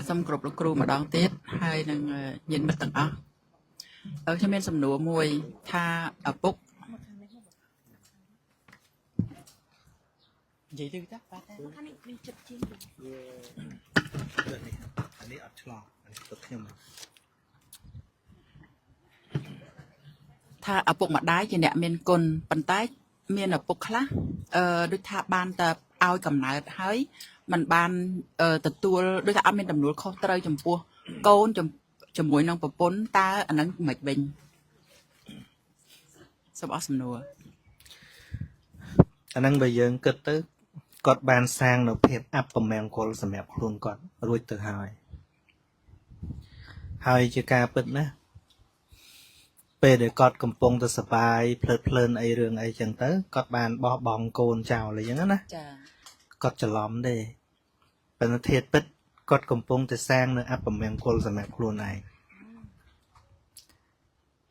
Xong groupលោកគ្រូម្ដងទៀតហើយនឹងញាតិមិត្តទាំងអស់ខ្ញុំមានសំណួរមួយថាឪពុកនិយាយទៅតាបាទខាងនេះមានចិត្តជាងអានេះអត់ឆ្លោះអានេះទៅខ្ញុំថាឪពុកម្ដាយជាអ្នកមានគុណប៉ុន្តែមានឪពុកខ្លះដូចថាបានតែឲ្យកំណើតហើយมันបានទទួលដូចថាអត់មានទំនួលខុសត្រូវចំពោះកូនជាមួយនឹងប្រពន្ធតើអានឹងមិនវិញសូមអរសំណួរអានឹងបើយើងគិតទៅគាត់បានសាងនៅភាពអពមង្គលសម្រាប់ខ្លួនគាត់រួចទៅហើយជាការពិតណាពេលដែលគាត់កំពុងទៅសប្បាយភ្លើតភ្លើនអីរឿងអីចឹងទៅគាត់បានបោះបង់កូនចោលអីចឹងណាចាគាត់ច្រឡំទេប៉ុន្តែធាតុពិតគាត់កំពុងតែសាងនៅអពមង្គលសម្រាប់ខ្លួនឯង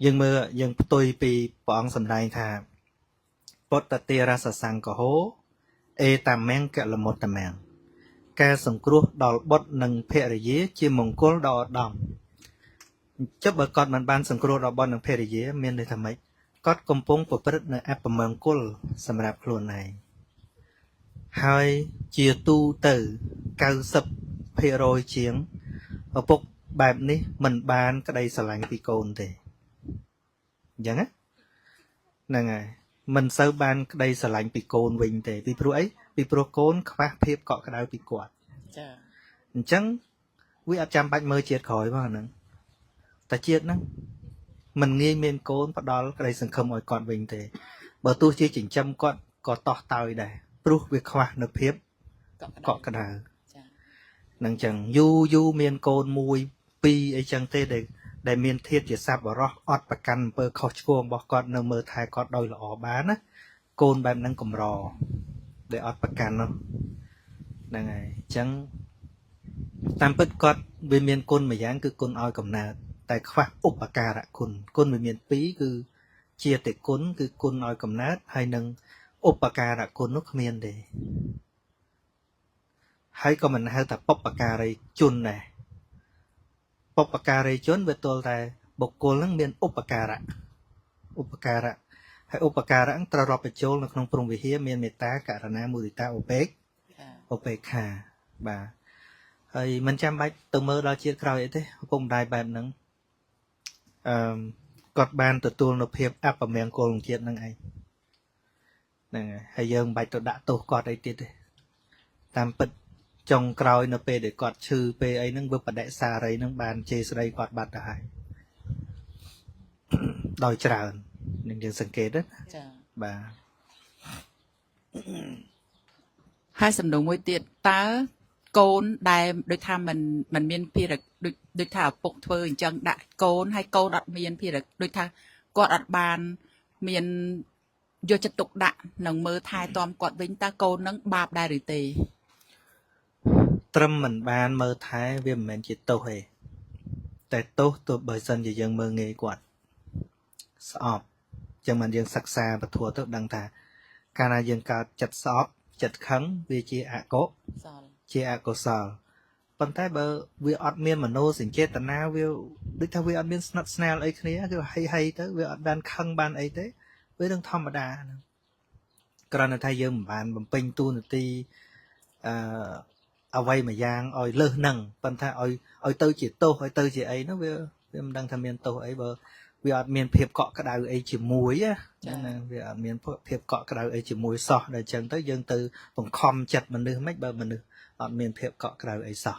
យើងមើលយើងផ្ទុយពីព្រះអង្គសម្ដែងថាពុទ្ធតិរសសង្កហោអេតាមង្គលមុតតមង្គការសង្គ្រោះដល់បុត្រនិងភរិយាជាមង្គលដ៏ឧត្តមចុះបើគាត់មិនបានសង្គ្រោះដល់បុត្រនិងភរិយាមានន័យថាម៉េចគាត់កំពុងប្រព្រឹត្តនៅអពមង្គលសម្រាប់ខ្លួនឯងហើយជាទូទៅ90%ជាងឪពុកបែបនេះមិនបានក្តីស្រឡាញ់ពីកូនទេអញ្ចឹងហ្នឹងហើយមិនសូវបានក្តីស្រឡាញ់ពីកូនវិញទេពីព្រោះអីពីព្រោះកូនខ្វះភាពកក់ក្ដៅពីគាត់ចាអញ្ចឹងវាអត់ចាំបាច់មើលជាតិក្រោយផងហ្នឹងតែជាតិហ្នឹងមិនងាយមានកូនផ្ដល់ក្តីសង្ឃឹមឲ្យគាត់វិញទេបើទោះជាចិញ្ចឹមគាត់ក៏តោះតើយដែរព្រោះវាខ្វះនៅភាពកក់ក្ដៅចាហ្នឹងអញ្ចឹងយូរមានកូន1 2អីចឹងទេដែលមានធាតុជាសប្បុរសអត់ប្រកាន់អំពើខុសឆ្គងរបស់គាត់នៅមើលថែគាត់ដោយល្អបានណាកូនបែបហ្នឹងកម្រដែលអត់ប្រកាន់នោះហ្នឹងហើយអញ្ចឹងតាមពិតគាត់វាមានគុណមួយយ៉ាងគឺគុណឲ្យកំណើតតែខ្វះឧបការៈគុណវាមាន2គឺជាតិគុណគឺគុណឲ្យកំណើតហើយនឹងឧបការៈគុណនោះគ្មានទេហើយក៏មិនហៅថាបុព្វការីជនដែរបុព្វការីជនវាទល់តែបុគ្គលនឹងមានឧបការៈហើយឧបការៈត្រូវរាប់បញ្ចូលនៅក្នុងព្រហ្មវិហារមានមេត្តាករុណាមុទិតាឧបេក្ខាបាទហើយមិនចាំបាច់ទៅមើលដល់ជាតិក្រោយអីទេឪពុកម្ដាយបែបហ្នឹងគាត់បានទទួលនូវភាពអពមង្គលក្នុងជាតិហ្នឹងឯងហ្នឹងហើយយើងមិនបាច់ទៅដាក់ទោសគាត់អីទៀតទេតាមពិតចុងក្រោយនៅពេលដែលគាត់ឈឺពេលអីហ្នឹងវាបដិសារីហ្នឹងបានជេរស្ដីគាត់បាត់ទៅហើយដោយច្រើននឹងយើងសង្កេតណាចាបាទហើយសំណួរមួយទៀតតើកូនដែលដូចថាมันមានភារកិច្ចដូចថាឪពុកធ្វើអញ្ចឹងដាក់កូនហើយកូនអត់មានភារកិច្ចដូចថាគាត់អត់បានមានយកចិត្តទុកដាក់នឹងមើលថែទាំគាត់វិញតើកូននឹងបាបដែរឬទេត្រឹមមិនបានមើលថែវាមិនមែនជាទោសទេតែទោសទោះបើសិនជាយើងមើលងាយគាត់ស្អប់ចឹងមិនយើងសិក្សាពធទៅដឹងថាកាលណាយើងកើតចិត្តស្អប់ចិត្តខឹងវាជាអកុសលប៉ុន្តែបើវាអត់មានមនោសញ្ចេតនាវាដូចថាវាអត់មានស្និទ្ធស្នាលអីគ្នាគឺហីទៅវាអត់បានខឹងបានអីទេវានឹងធម្មតាហ្នឹងគ្រាន់តែថាយើងមិនបានបំពេញតួនាទីអ្វីមួយយ៉ាងឲ្យលើសនឹងប៉ុន្តែឲ្យទៅជាទោសឲ្យទៅជាអីនោះវាមិនដឹងថាមានទោសអីបើវាអត់មានភាពកក់ក្ដៅអីជាមួយណាវាអត់មានភាពកក់ក្ដៅអីជាមួយសោះដល់អញ្ចឹងទៅយើងទៅបង្ខំចិត្តមនុស្សមិនបើមនុស្សអត់មានភាពកក់ក្ដៅអីសោះ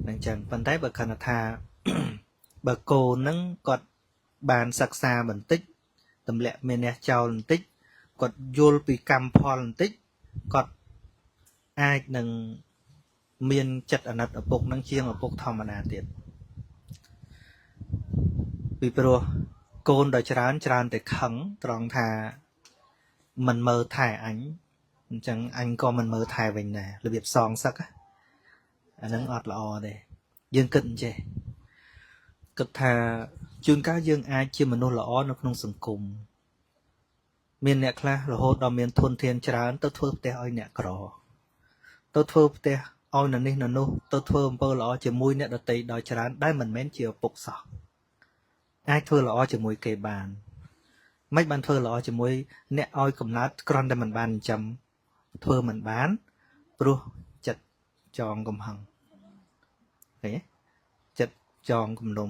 ហ្នឹងអញ្ចឹងប៉ុន្តែបើគណថាបើកូនហ្នឹងគាត់បានសិក្សាបន្តិចទម្លាក់មានះចោលបន្តិចគាត់យល់ពីកម្មផលបន្តិចគាត់អាចនឹងមានចិត្តអាណិតឪពុកនឹងជាងឪពុកធម្មតាទៀតពីព្រោះកូនដ៏ច្រើនតែខឹងត្រង់ថាមិនមើលថែអញអញ្ចឹងអញក៏មិនមើលថែវិញដែររបៀបសងសឹកអាហ្នឹងអត់ល្អទេយើងគិតអញ្ចេះគិតថាជួនកាលយើងអាចជាមនុស្សល្អនៅក្នុងសង្គមមានអ្នកខ្លះរហូតដល់មានធនធានច្រើនទៅធ្វើផ្ទះឲ្យអ្នកក្រទៅធ្វើផ្ទះ ឲ្យនៅនេះនៅនោះទៅធ្វើអំពើល្អជាមួយអ្នកដទៃដោយច្រើនដែលមិនមែនជាឪពុកសោះអាចធ្វើល្អជាមួយគេបានមិនបានធ្វើល្អជាមួយអ្នកឲ្យកំណត់គ្រាន់តែមិនបានចិញ្ចឹមធ្វើមិនបានព្រោះចិត្តចងកំហឹងឃើញទេចិត្តចងគំនុំ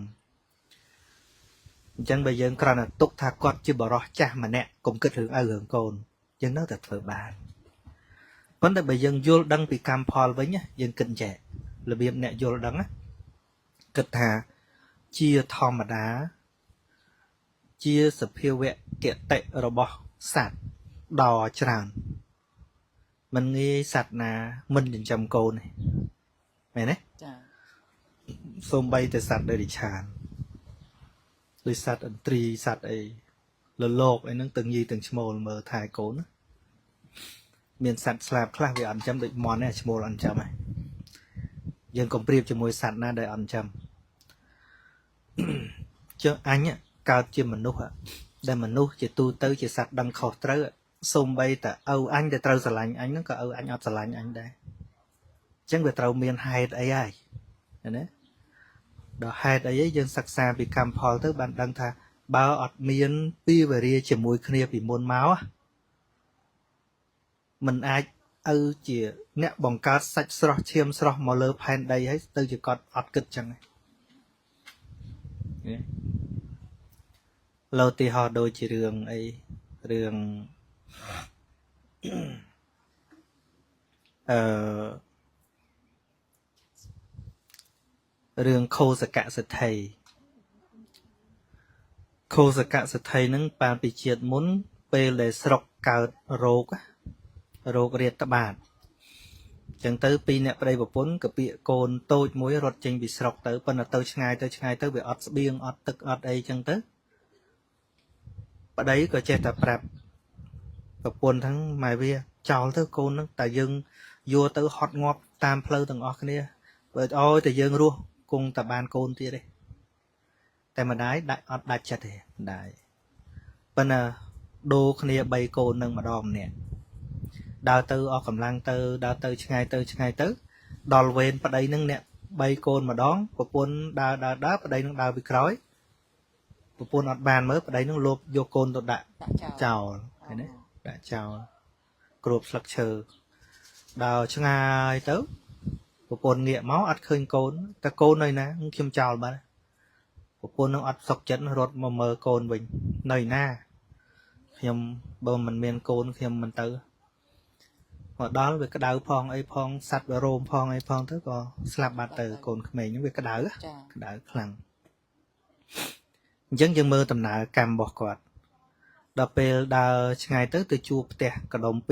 អញ្ចឹងបើយើងគ្រាន់តែទុកថាគាត់ជាបរិសចាស់ម្នាក់កុំគិតរឿងឪរឿងកូនយើងនៅតែធ្វើបានប៉ុន្តែបើយើងយល់ដឹងពីកម្មផលវិញយើងគិតចេះរបៀបអ្នកយល់ដឹងគិតថាជាធម្មតាជាសភាវៈគតិរបស់សត្វដ៏ច្រើនមិនងាយសត្វណាមិនចិញ្ចឹមកូនទេមែនទេចា សូម្បីតែសត្វដេរិឆានដូចសត្វឥន្ទ្រីសត្វអីលលោកអីហ្នឹងទាំងញីទាំងឈ្មោលមើលថែកូនណាមានសត្វស្លាបខ្លះវាអត់ចិញ្ចឹមដូចមន់ទេឈ្មោលអត់ចិញ្ចឹមទេយើងកុំប្រៀបជាមួយសត្វណាដែលអត់ចិញ្ចឹមចុះអញកើតជាមនុស្សដែលមនុស្សជាទូទៅជាសត្វដឹងខុសត្រូវសូម្បីតែឪអញដែលត្រូវស្រឡាញ់អញហ្នឹងក៏ឪអញអត់ស្រឡាញ់អញដែរអញ្ចឹងវាត្រូវមានហេតុអីហើយណាដល់ហេតុអីយើងសិក្សាពីកម្មផលទៅបានដឹងថាបើអត់មានពីវេរាជាមួយគ្នាពីមុនមកมันអាចឪជាអ្នកបង្កើតសាច់ស្រស់ឈាមស្រស់មកលើផែនដីហើយទៅជាគាត់អត់គិតចឹងទេលោទីហោដូចជារឿងអីរឿងរឿងខោសកសិទ្ធិខោសកសិទ្ធិហ្នឹងបានពីជាតិមុនពេលដែលស្រុកកើតរោគរាតត្បាតចឹងទៅពីអ្នកប្តីប្រពន្ធក៏ពាកកូនតូចមួយរត់ចេញពីស្រុកទៅប៉ុន្តែទៅឆ្ងាយទៅវាអត់ស្បៀងអត់ទឹកអត់អីចឹងទៅប្តីក៏ចេះតែប្រាប់ប្រពន្ធហ្នឹងម៉ែវាចោលទៅកូនហ្នឹងតែយើងយកទៅហត់ងាប់តាមផ្លូវទាំងអស់គ្នាបើអោយតែយើងរស់គង់តែបានកូនទៀតទេតែម្ដាយអត់ដាច់ចិត្តទេម្ដាយប៉ុន្តែដូរគ្នា3កូននឹងម្ដងម្នាក់ដើរទៅអស់កម្លាំងទៅដើរទៅឆ្ងាយទៅដល់វេនប្តីនឹងអ្នក3កូនម្ដងប្រពន្ធដើរប្តីនឹងដើរពីក្រោយប្រពន្ធអត់បានមើលប្តីនឹងលោបយកកូនទៅដាក់ចោលឃើញទេដាក់ចោលគ្របស្លឹកឈើដើរឆ្ងាយទៅប្រពន្ធងាកមកអត់ឃើញកូនតែកូននៅណាខ្ញុំចោលបាត់ប្រពន្ធនឹងអត់សុខចិត្តរត់មកមើលកូនវិញនៅណាខ្ញុំបើមិនមានកូនខ្ញុំមិនទៅមកដល់វាក្តៅផងអីផងសัตว์វារោមផងអីផងទៅក៏ស្លាប់បាត់ទៅកូនក្មេងហ្នឹងវាក្តៅខ្លាំងអញ្ចឹងយើងមើលដំណើរកម្មរបស់គាត់ដល់ពេលដើរឆ្ងាយទៅជួបផ្ទះកដុំ2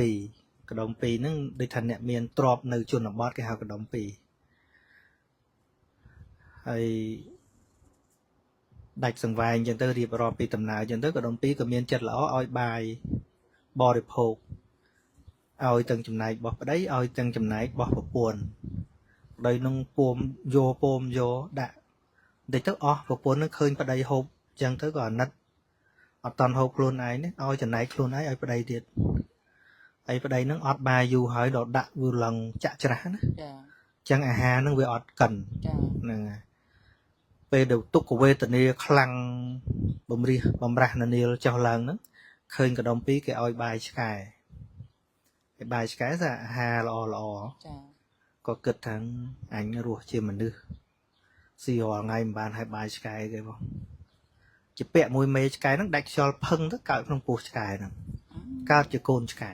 ហ្នឹងដូចថាអ្នកមានទ្រព្យនៅជនបទគេហៅកដុំ2ហើយដាច់សង្វែងអញ្ចឹងទៅរៀបរាប់ពីដំណើរអញ្ចឹងទៅកដុំ2ក៏មានចិត្តល្អឲ្យបាយបរិភោគឲ្យទាំងចំណែករបស់ប្តីឲ្យទាំងចំណែករបស់ប្រពន្ធប្តីនឹងពួមយកដាក់បន្តិចទៅអស់ប្រពន្ធនឹងឃើញប្តីហូបអញ្ចឹងទៅក៏អាណិតអត់តន់ហូបខ្លួនឯងនេះឲ្យចំណែកខ្លួនឯងឲ្យប្តីទៀតហើយប្តីនឹងអត់បាយយូរហើយដល់ដាក់វាឡើងចាក់ច្រាស់ណាចាអញ្ចឹងអាហារនឹងវាអត់កិនហ្នឹងហើយពេលដែលទុក្ខវេទនាខ្លាំងបំរាស់នានាលចុះឡើងហ្នឹងឃើញកដុំ2គេឲ្យបាយឆ្កែបាយឆ្កែស្អាអាហារល្អចាក៏គិតថាអញរស់ជាមនុស្សស៊ីរាល់ថ្ងៃមិនបានឲ្យបាយឆ្កែគេបងជាពាក់មួយមេឆ្កែហ្នឹងដាច់ខ្យល់ផឹងទៅកើតក្នុងពោះឆ្កែហ្នឹងកើតជាកូនឆ្កែ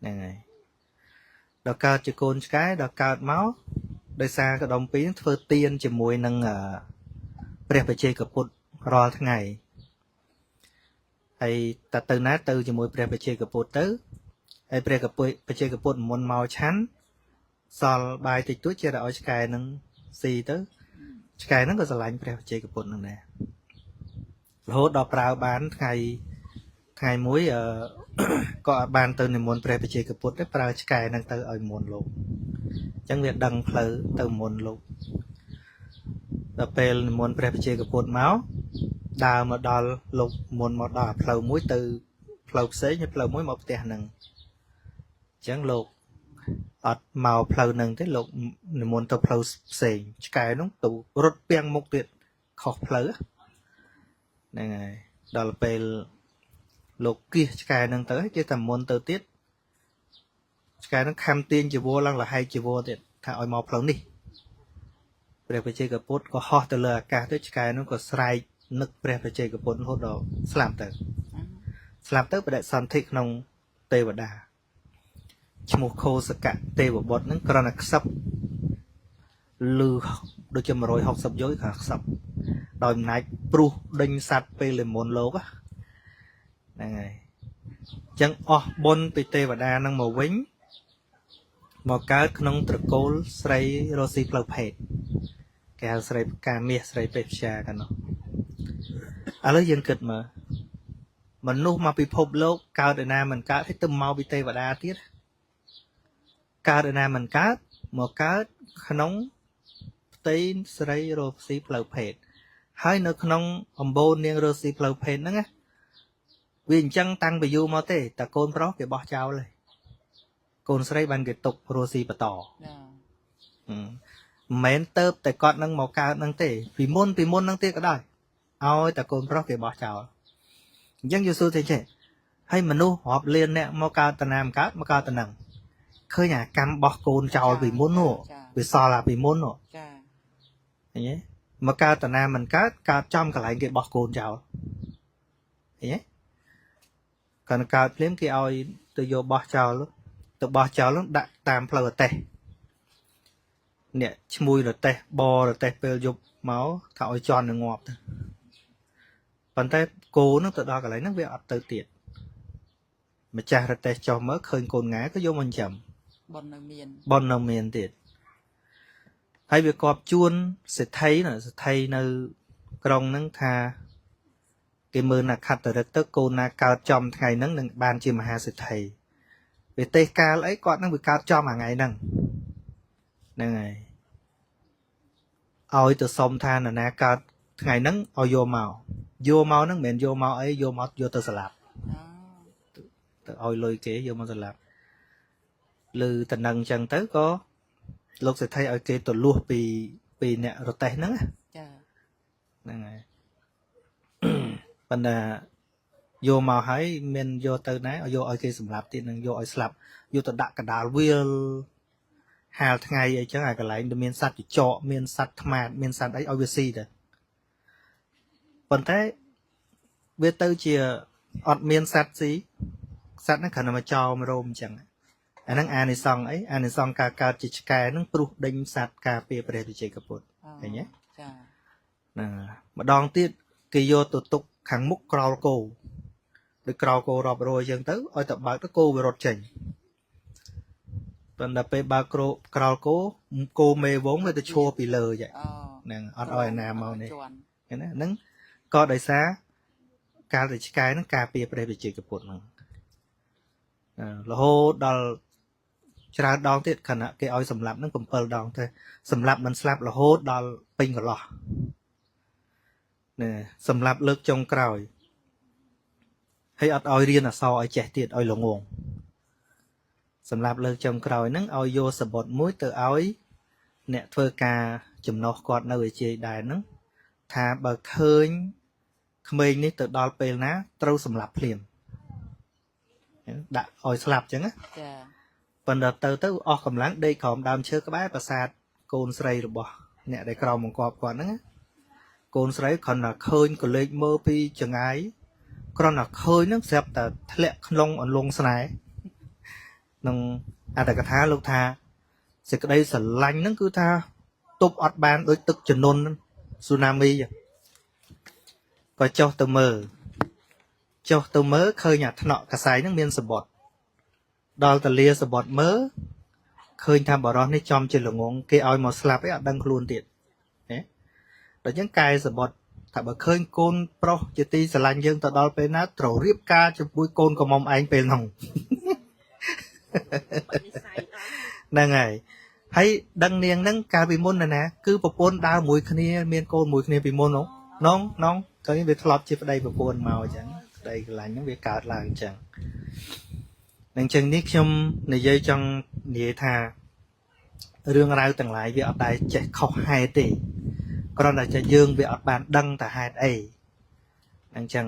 ហ្នឹងហើយដល់កើតជាកូនឆ្កែដល់កើតមកដោយសារកដុំ2ធ្វើទៀនជាមួយនឹងព្រះបច្ចេកពុទ្ធរាល់ថ្ងៃហើយតើទៅណាទៅជាមួយព្រះបច្ចេកពុទ្ធទៅហើយព្រះបច្ចេកពុទ្ធមុនមកឆាន់សល់បាយតិចតួចជាឲ្យឆ្កែនឹងស៊ីទៅឆ្កែហ្នឹងក៏ស្រឡាញ់ព្រះបច្ចេកពុទ្ធហ្នឹងដែររហូតដល់ប្រើបានថ្ងៃមួយក៏អត់បានទៅនិមន្តព្រះបច្ចេកពុទ្ធទេប្រើឆ្កែហ្នឹងទៅឲ្យមុនលោកអញ្ចឹងវាដឹងផ្លូវទៅមុនលោកដល់ពេលនិមន្តព្រះបច្ចេកពុទ្ធមកដើរមកដល់លោកមុនមកដល់ផ្លូវមួយទៅផ្លូវផ្សេងហើយផ្លូវមួយមកផ្ទះហ្នឹងអញ្ចឹងលោក អត់មកផ្លូវហ្នឹងទេលោកនិមន្តទៅផ្លូវផ្សេងឆ្កែហ្នឹងទៅរត់ពាំងមុខទៀតខុសផ្លូវហ្នឹងហើយដល់ពេលលោកគៀសឆ្កែហ្នឹងទៅគេតែមុនទៅទៀតឆ្កែហ្នឹងខំទាញជីវរឡើងលហែកជីវរទៀតថាឲ្យមកផ្លូវនេះព្រះបច្ចេកពុទ្ធក៏ហោះទៅលើអាកាសទៅឆ្កែហ្នឹងក៏ស្រែកនឹកព្រះបច្ចេកពុទ្ធរហូតដល់ស្លាប់ទៅបដិសន្ធិក្នុងទេវតាឈ្មោះខោសកៈទេវបុត្រហ្នឹងគ្រាន់តែខ្សឹបលឺដូចជា160យោយក៏ខ្សឹបដោយអំណាចព្រុសដេញសัตว์ពេលមុនលោកហ្នឹងហើយអញ្ចឹងអស់បុណ្យពីទេវតាហ្នឹងមកវិញមកកើតក្នុងត្រកូលស្រីរស់ស៊ីផ្លូវភេទគេហៅស្រីផ្កាមាសស្រីពេទ្យាកាលនោះឥឡូវយើងគិតមើលមនុស្សមកពិភពលោកកើតឯណាមិនកើតហើយទៅមកពីទេវតាទៀតកើតឯណាមិនកើតមកកើតក្នុងផ្ទៃស្រីរស់ស៊ីផ្លូវភេទហើយនៅក្នុងអំបូរនាងរស់ស៊ីផ្លូវភេទហ្នឹងវាអញ្ចឹងតាំងពីយូរមកទេតែកូនប្រុសគេបោះចោលហើយកូនស្រីបានគេទុករស់ស៊ីបន្តមិនមែនទៅតែគាត់នឹងមកកើតនឹងទេពីមុននឹងទៀតក៏ដោយឲ្យតែកូនប្រុសគេបោះចោលអញ្ចឹងយូរសួរទេចេះហើយមនុស្សរាប់លានអ្នកមកកើតតាណាមកកើតតានឹងឃើញអាកម្មបោះកូនចោលពីមុននោះវាសល់អាពីមុននោះចាឃើញទេមកកើតតាណាមិនកើតចំកន្លែងគេបោះកូនចោលឃើញទេគាត់កើតភ្លាមគេឲ្យទៅយកបោះចោលទៅបោះចោលនោះដាក់តាមផ្លូវអតេះអ្នកឈ្មោះរតេះបរតេះពេលយប់មកថាឲ្យជន់នឹងងាប់ទៅប៉ុន្តែគោនឹងទៅដល់កន្លែងហ្នឹងវាអត់ទៅទៀតម្ចាស់រតេះចុះមើលឃើញកូនងាក៏យកមកចិញ្ចឹមបននៅមានទៀតហើយវាគប់ជួនសេដ្ឋីនៅក្រុងហ្នឹងថាគេមើលណាខត្តរិកទៅកូនណាកើតចំថ្ងៃហ្នឹងនឹងបានជាមហាសេដ្ឋីវាទេសកាលអីគាត់នឹងវាកើតចំថ្ងៃហ្នឹងហ្នឹងហើយឲ្យទៅសុំថានរណាកើតថ្ងៃហ្នឹងឲ្យយកមកហ្នឹងមិនមែនយកមកអីយកទៅស្លាប់ទៅឲ្យលុយគេយកមកស្លាប់ឬតំណឹងអញ្ចឹងទៅក៏លោកសេដ្ឋីឲ្យគេទៅលួសពីអ្នករតេះហ្នឹងចាហ្នឹងហើយប៉ុន្តែយកមកហើយមានយកទៅណាយកឲ្យគេសម្លាប់ទៀតនឹងយកឲ្យស្លាប់យកទៅដាក់កដាលវាលហាលថ្ងៃអីចឹងអាកន្លែងដែលមានសត្វចចកមានសត្វថ្មាតមានសត្វអីឲ្យវាស៊ីទៅប៉ុន្តែវាទៅជាអត់មានសត្វស៊ីសត្វហ្នឹងគ្រាន់តែមកចោលមករោមអញ្ចឹងអាហ្នឹងអានិសង្ឃអីអានិសង្ឃការកើតជាឆ្កែហ្នឹងព្រោះដេញសត្វការពារព្រះវិជ័យកពុទ្ធឃើញទេចាណាម្ដងទៀតគេយកទៅទុកខាងមុខក្រោលគោដូចក្រោលគោរាប់រយអញ្ចឹងទៅឲ្យតែបើកទៅគោវារត់ចេញប៉ុន្តែពេលបើកក្រោលគោមេវងវាទៅឈរពីលើចឹងហ្នឹងអត់ឲ្យណាមកនេះឃើញណាហ្នឹងក៏ដោយសារកាលតែឆ្កែហ្នឹងការពារព្រះវិជ័យកពុទ្ធហ្នឹងរហូតដល់ច្រើនដងទៀតខណៈគេឲ្យសម្លាប់ហ្នឹង7ដងទៅសម្លាប់មិនស្លាប់រហូតដល់ពេញកន្លោះសម្លាប់លើកចុងក្រោយហើយអត់ឲ្យរៀនអក្សរឲ្យចេះទៀតឲ្យល្ងងសម្រាប់លើកចុងក្រោយហ្នឹងឲ្យយកសបុតមួយទៅឲ្យអ្នកធ្វើការចំណោះគាត់នៅឯជ័យដែរហ្នឹងថាបើឃើញក្មេងនេះទៅដល់ពេលណាត្រូវសម្លាប់ភ្លាមដាក់ឲ្យស្លាប់អញ្ចឹងណាចាប៉ុន្តែទៅអស់កម្លាំងដេកក្រោមដើមឈើក្បែរប្រាសាទកូនស្រីរបស់អ្នកដែលក្រោមបង្គាប់គាត់ហ្នឹងកូនស្រីគ្រាន់តែឃើញកលេចមើលពីចងាយគ្រាន់តែឃើញហ្នឹងស្រាប់តែធ្លាក់ក្នុងអន្លង់ស្នេហ៍ក្នុងអត្តកថាលោកថាសេចក្តីស្រឡាញ់ហ្នឹងគឺថាទប់អត់បានដូចទឹកជំនន់ស៊ូណាមីក៏ចុះទៅមើលឃើញអាថ្នាក់កសែងហ្នឹងមានសបុតដល់តលាសបុតមើលឃើញថាបរោះនេះចំជាល្ងងគេឲ្យមកស្លាប់អីអត់ដឹងខ្លួនទៀតណាដល់អញ្ចឹងកែសបុតថាបើឃើញកូនប្រុសជាទីស្រឡាញ់យើងទៅដល់ពេលណាត្រូវរៀបការជាមួយកូនកំមុំឯងពេលហ្នឹងហ្នឹងហើយដឹងនាងហ្នឹងកាលពីមុនណាគឺប្រពន្ធដើរមួយគ្នាមានកូនមួយគ្នាពីមុននងឃើញវាធ្លាប់ជាប្តីប្រពន្ធមកអញ្ចឹងប្តីកន្លាញ់ហ្នឹងវាកើតឡើងអញ្ចឹង នឹងចឹងនេះខ្ញុំនិយាយចង់និយាយថារឿងរ៉ាវទាំងឡាយវាអត់ដែលចេះខុសហេតុទេគ្រាន់តែថាយើងវាអត់បានដឹងតែហេតុអីអញ្ចឹង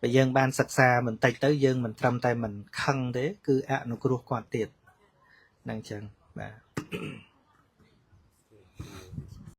បើយើងបានសិក្សាបន្តិចទៅយើងមិនត្រឹមតែមិនខឹងទេគឺអនុគ្រោះគាត់ទៀតហ្នឹងចឹងបាទ